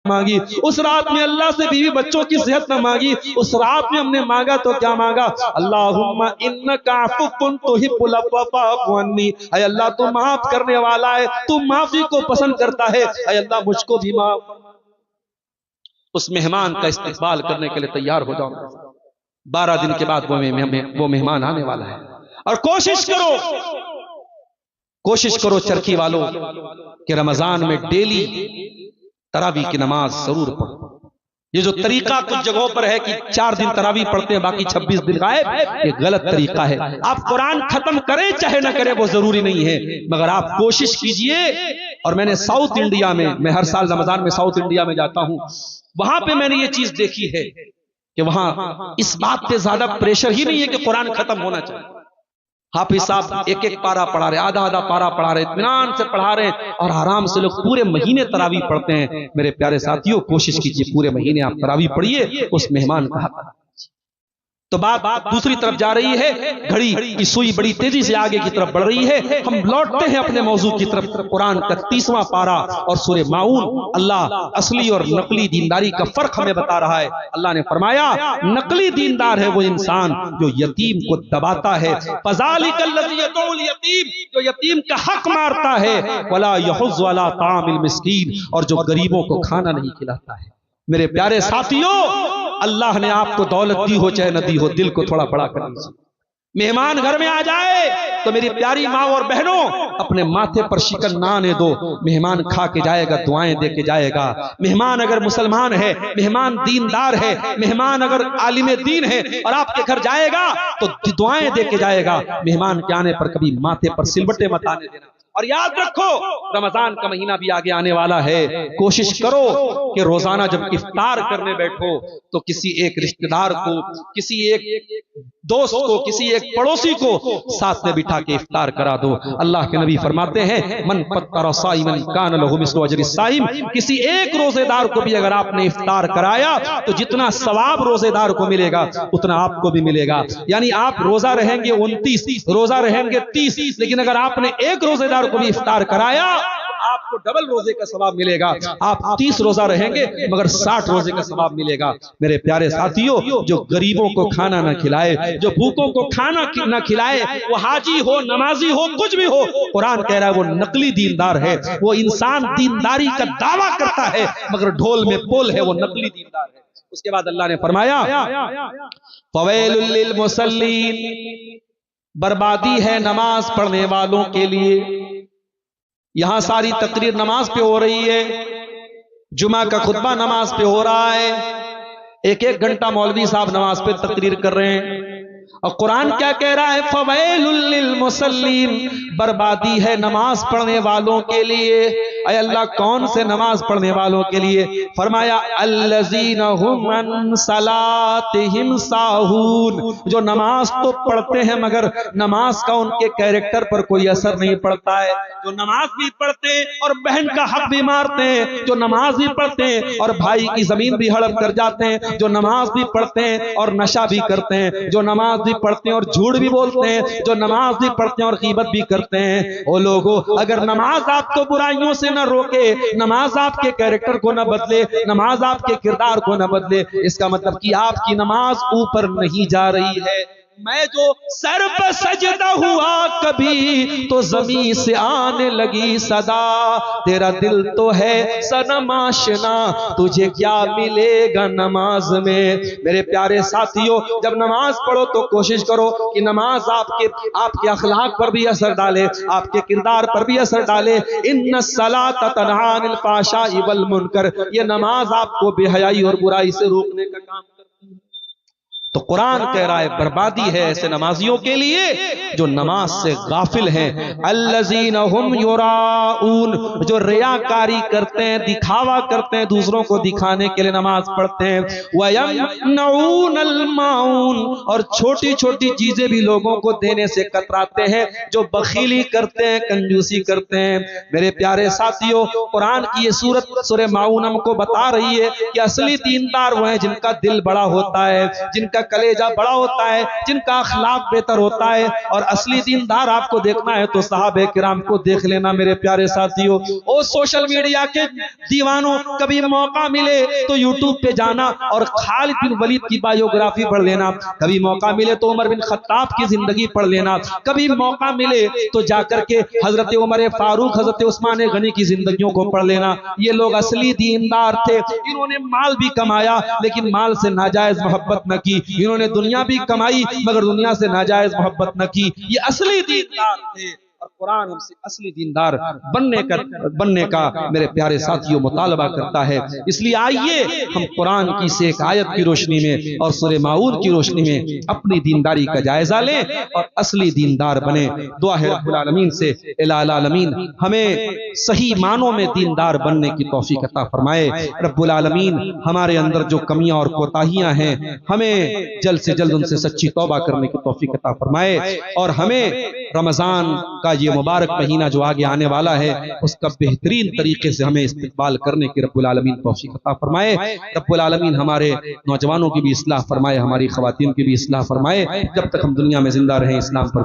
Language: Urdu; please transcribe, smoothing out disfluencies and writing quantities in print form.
مانگی، اس رات میں اللہ سے بیوی بچوں کی صحت نہ مانگی، اس رات میں ہم نے مانگا تو کیا مانگا؟ اللہم انک عفو تحب العفو فاعف عنی، اے اللہ تو معاف کرنے والا ہے، تو معافی کو پسند کرتا ہے، اے اللہ مجھ کو بھی معاف۔ اس مہمان کا استقبال کرنے کے لیے تیار ہو جاؤ، 12 دن کے بعد وہ مہمان آنے والا ہے، اور کوشش کرو چرخی والوں کہ رمضان میں ڈیلی تراویح کی نماز ضرور پڑھو۔ یہ جو طریقہ کچھ جگہوں پر ہے کہ 4 دن تراویح پڑھتے ہیں باقی 26 دن غائب، یہ غلط طریقہ ہے۔ آپ قرآن ختم کریں چاہے نہ کریں وہ ضروری نہیں ہے، مگر آپ کوشش کیجئے۔ اور میں نے ساؤتھ انڈیا میں ہر سال رمضان میں ساؤتھ انڈیا میں جاتا ہوں، وہاں پہ میں نے یہ چیز دیکھی ہے کہ وہاں اس بات پہ زیادہ پریشر ہی نہیں ہے کہ قرآن ختم ہونا چاہیے۔ حافظ صاحب ایک پارا پڑھا رہے، آدھا پارا پڑھا رہے، اطمینان سے پڑھا رہے ہیں، اور آرام سے لوگ پورے مہینے تراویح پڑھتے ہیں۔ میرے پیارے ساتھیوں، کوشش کیجئے پورے مہینے آپ تراویح پڑھیے، اس مہمان کا حق۔ تو بات دوسری طرف جا رہی ہے، گھڑی کی سوئی بڑی تیزی سے آگے کی طرف بڑھ رہی ہے۔ ہم لوٹتے ہیں اپنے موضوع کی طرف، قرآن کا 30واں پارا اور سورہ ماؤن۔ اللہ اصلی اور نقلی دینداری کا فرق ہمیں بتا رہا ہے۔ اللہ نے فرمایا نقلی دیندار ہے وہ انسان جو یتیم کو دباتا ہے، فَذَلِكَ الَّذِي يَدْعُو الْيَتِيمَ، جو یتیم کا حق مارتا ہے، وَلَا يَحُضُّ عَلَىٰ طَعَامِ الْمِسْكِينِ، اور جو غریبوں کو کھانا نہیں کھلاتا ہے۔ میرے پیارے ساتھیوں، اللہ نے آپ کو دولت دی ہو چاہے نہ دی ہو، دل کو تھوڑا بڑا کر لیجیے۔ مہمان گھر میں آ جائے تو میری پیاری ماں اور بہنوں، اپنے ماتھے پر شکن نہ آنے دو۔ مہمان کھا کے جائے گا، دعائیں دے کے جائے گا۔ مہمان اگر مسلمان ہے، مہمان دیندار ہے، مہمان اگر عالم دین ہے اور آپ کے گھر جائے گا تو دعائیں دے کے جائے گا۔ مہمان کے آنے پر کبھی ماتھے پر سلبٹے مت آنے دینا۔ اور یاد رکھو رمضان کا مہینہ بھی آگے آنے والا ہے، کوشش کرو کہ روزانہ جب افطار کرنے بیٹھو تو کسی ایک رشتہ دار کو، کسی ایک دوست کو، کسی ایک پڑوسی کو ساتھ میں بٹھا کے افطار کرا دو۔ اللہ کے نبی فرماتے ہیں من فطر صائما کان لہ مثل اجر الصائم، کسی ایک روزے دار کو بھی اگر آپ نے افطار کرایا تو جتنا ثواب روزے دار کو ملے گا اتنا آپ کو بھی ملے گا۔ یعنی آپ روزہ رہیں گے 29، روزہ رہیں گے 30، لیکن اگر آپ نے ایک روزے دار کو بھی افطار کرایا آپ کو ڈبل روزے کا ثواب ملے گا۔ آپ 30 روزہ رہیں گے مگر 60 روزے کا ثواب ملے گا۔ میرے پیارے ساتھیوں، جو غریبوں کو کھانا نہ کھلائے، جو بھوکوں کو کھانا نہ کھلائے، وہ حاجی ہو، نمازی ہو، کچھ بھی ہو، قرآن کہہ رہا ہے وہ نقلی دیندار ہے۔ وہ انسان دینداری کا دعویٰ کرتا ہے مگر ڈھول میں پول ہے، وہ نقلی دیندار ہے۔ اس کے بعد اللہ نے فرمایا فویل للمصلین، بربادی ہے نماز پڑھنے والوں کے لیے۔ یہاں ساری تقریر نماز پہ ہو رہی ہے، جمعہ کا خطبہ نماز پہ ہو رہا ہے، ایک گھنٹہ مولوی صاحب نماز پہ تقریر کر رہے ہیں، اور قرآن کیا کہہ رہا ہے فویل للمصلین، بربادی ہے نماز پڑھنے والوں کے لیے۔ اے اللہ کون سے نماز پڑھنے والوں کے لیے؟ فرمایا الذین هم عن صلاتهم ساہون، جو نماز تو پڑھتے ہیں مگر نماز کا ان کے کیریکٹر پر کوئی اثر نہیں پڑتا ہے، جو نماز بھی پڑھتے ہیں اور بہن کا حق بھی مارتے ہیں، جو نماز بھی پڑھتے ہیں اور بھائی کی زمین بھی ہڑپ کر جاتے ہیں، جو نماز بھی پڑھتے ہیں اور نشہ بھی کرتے ہیں، جو نماز بھی پڑھتے ہیں اور جھوٹ بھی بولتے ہیں، جو نماز بھی پڑھتے ہیں اور غیبت بھی کرتے ہیں۔ او لوگو، اگر نماز آپ کو برائیوں سے نہ روکے، نماز آپ کے کیریکٹر کو نہ بدلے، نماز آپ کے کردار کو نہ بدلے، اس کا مطلب کہ آپ کی نماز اوپر نہیں جا رہی ہے۔ میں جو سر پہ سجدہ ہوا کبھی تو زمین سے آنے لگی صدا، تیرا دل تو ہے صنم آشنا، تجھے کیا ملے گا نماز میں۔ میرے پیارے ساتھیوں، جب نماز پڑھو تو کوشش کرو کہ نماز آپ کے اخلاق پر بھی اثر ڈالے، آپ کے کردار پر بھی اثر ڈالے۔ ان الصلاۃ تنہی عن الفحشاء والمنکر، یہ نماز آپ کو بے حیائی اور برائی سے روکنے کا کام کرتی ہے۔ تو قرآن کہہ رہا ہے بربادی ہے ایسے نمازیوں کے لیے جو نماز سے غافل ہیں۔ الذین هم یراؤون، جو ریاکاری کرتے ہیں، دکھاوا کرتے ہیں، دوسروں کو دکھانے کے لیے نماز پڑھتے ہیں۔ وَيَمْنَعُونَ الْمَاعُونَ، اور چھوٹی چھوٹی چیزیں بھی لوگوں کو دینے سے کتراتے ہیں، جو بخیلی کرتے ہیں، کنجوسی کرتے ہیں۔ میرے پیارے ساتھیوں، قرآن کی یہ سورت سورہ ماؤن ہم کو بتا رہی ہے کہ اصلی دیندار وہ ہیں جن کا دل بڑا ہوتا ہے، جن کا کا کلیجہ بڑا ہوتا ہے، جن کا اخلاق بہتر ہوتا ہے، اور اصلی دیندار آپ کو دیکھنا ہے تو صحابہ کرام کو دیکھ لینا میرے پیارے ساتھیوں۔ او سوشل میڈیا کے دیوانوں، کبھی موقع ملے تو یوٹیوب پہ جانا اور خالد بن ولید کی بایوگرافی پڑھ لینا، کبھی موقع ملے تو عمر بن خطاب کی زندگی پڑھ لینا، کبھی موقع ملے تو جا کر کے حضرت عمر فاروق، حضرت عثمان غنی کی زندگیوں کو پڑھ لینا۔ یہ لوگ اصلی دیندار تھے، انہوں نے مال بھی کمایا لیکن مال سے ناجائز محبت نہ کی، انہوں نے دنیا بھی کمائی مگر دنیا سے ناجائز محبت نہ کی، یہ اصلی دیندار تھے۔ اور قرآن ہم سے اصلی دیندار بننے کا میرے پیارے ساتھیوں مطالبہ کرتا ہے۔ اس لیے آئیے ہم قرآن کی سے ایک آیت کی روشنی میں اور سورہ ماؤون کی روشنی میں اپنی دینداری کا جائزہ لیں اور اصلی دیندار بنیں۔ دعا ہے رب العالمین سے الہ العالمین ہمیں صحیح معنوں میں دیندار بننے کی توفیق عطا فرمائے۔ رب العالمین ہمارے اندر جو کمیاں اور کوتاہیاں ہیں ہمیں جلد سے جلد ان سے سچی توبہ کرنے کی توفیق عطا فرمائے، اور ہمیں رمضان کا یہ مبارک مہینہ جو آگے آنے والا ہے اس کا بہترین طریقے سے ہمیں استقبال کرنے کی رب العالمین توفیق عطا فرمائے۔ رب العالمین ہمارے نوجوانوں کی بھی اصلاح فرمائے، ہماری خواتین کی بھی اصلاح فرمائے۔ جب تک ہم دنیا میں زندہ رہیں اسلام پر